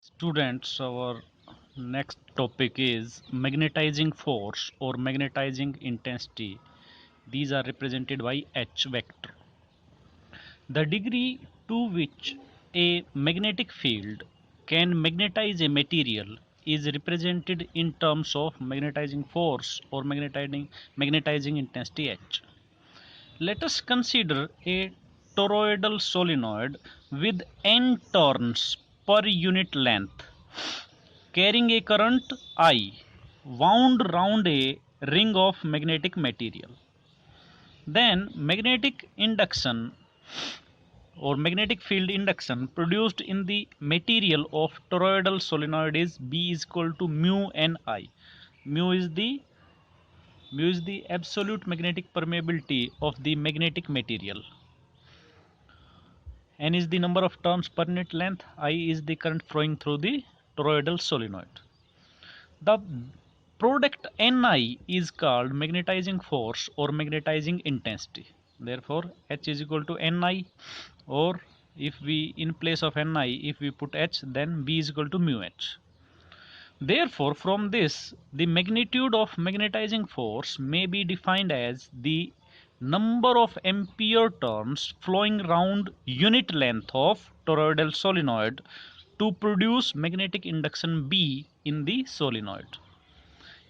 Students, our next topic is magnetizing force or magnetizing intensity. These are represented by H vector. The degree to which a magnetic field can magnetize a material is represented in terms of magnetizing force or magnetizing intensity H. Let us consider a toroidal solenoid with n turns per unit length carrying a current I wound round a ring of magnetic material. Then magnetic induction or magnetic field induction produced in the material of toroidal solenoid is B is equal to mu n I. Mu is the absolute magnetic permeability of the magnetic material. N is the number of turns per unit length. I is the current flowing through the toroidal solenoid. The product Ni is called magnetizing force or magnetizing intensity. Therefore, H is equal to Ni, or if we in place of Ni, if we put H, then B is equal to mu H. Therefore, from this, the magnitude of magnetizing force may be defined as the number of ampere turns flowing round unit length of toroidal solenoid to produce magnetic induction B in the solenoid.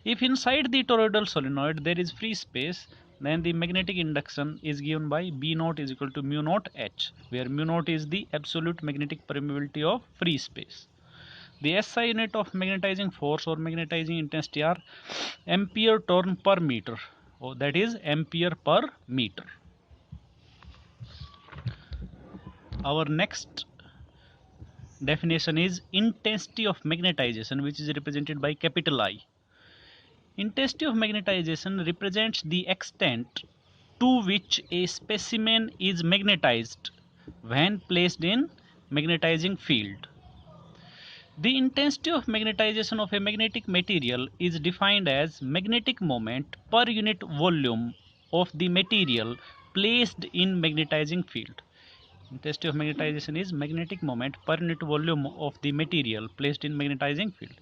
If inside the toroidal solenoid there is free space, then the magnetic induction is given by B naught is equal to mu naught H, where mu naught is the absolute magnetic permeability of free space. The SI unit of magnetizing force or magnetizing intensity are ampere turn per meter, or that is ampere per meter. Our next definition is intensity of magnetization, which is represented by capital I. Intensity of magnetization represents the extent to which a specimen is magnetized when placed in magnetizing field. The intensity of magnetization of a magnetic material is defined as magnetic moment per unit volume of the material placed in magnetizing field. Intensity of magnetization is magnetic moment per unit volume of the material placed in magnetizing field.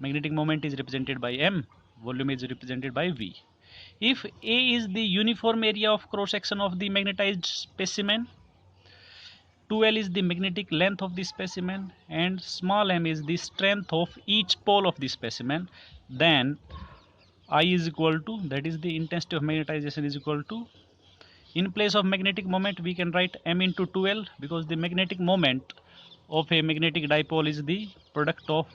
Magnetic moment is represented by M, volume is represented by V. If A is the uniform area of cross section of the magnetized specimen, 2L is the magnetic length of the specimen, and small m is the strength of each pole of the specimen, then I is equal to, that is the intensity of magnetization is equal to, in place of magnetic moment we can write m into 2L, because the magnetic moment of a magnetic dipole is the product of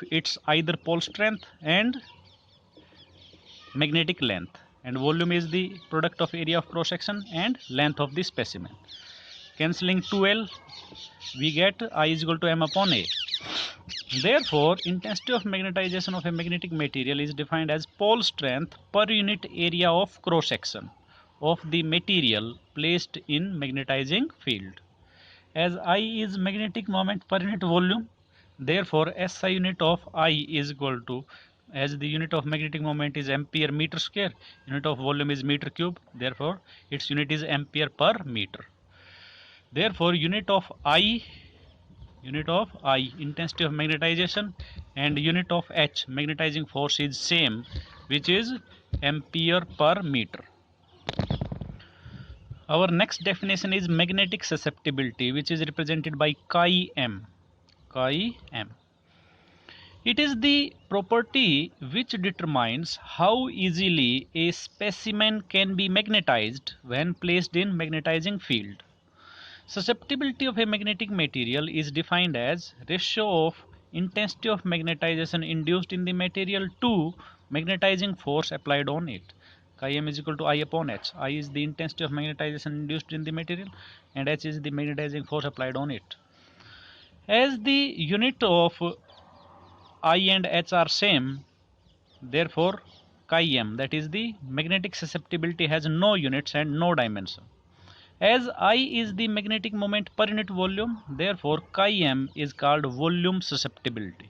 its either pole strength and magnetic length, and volume is the product of area of cross section and length of the specimen. Cancelling 2L, we get I is equal to m upon A. Therefore, intensity of magnetization of a magnetic material is defined as pole strength per unit area of cross section of the material placed in magnetizing field. As I is magnetic moment per unit volume, therefore SI unit of I is equal to, as the unit of magnetic moment is ampere meter square, unit of volume is meter cube, therefore its unit is ampere per meter. Therefore unit of I intensity of magnetization and unit of H magnetizing force is same, which is ampere per meter. Our next definition is magnetic susceptibility, which is represented by chi m. Chi m. It is the property which determines how easily a specimen can be magnetized when placed in magnetizing field. Susceptibility of a magnetic material is defined as ratio of intensity of magnetization induced in the material to magnetizing force applied on it. Chi m is equal to I upon H. I is the intensity of magnetization induced in the material and H is the magnetizing force applied on it. As the unit of I and H are same, therefore chi m, that is the magnetic susceptibility, has no units and no dimension. As I is the magnetic moment per unit volume, therefore chi m is called volume susceptibility.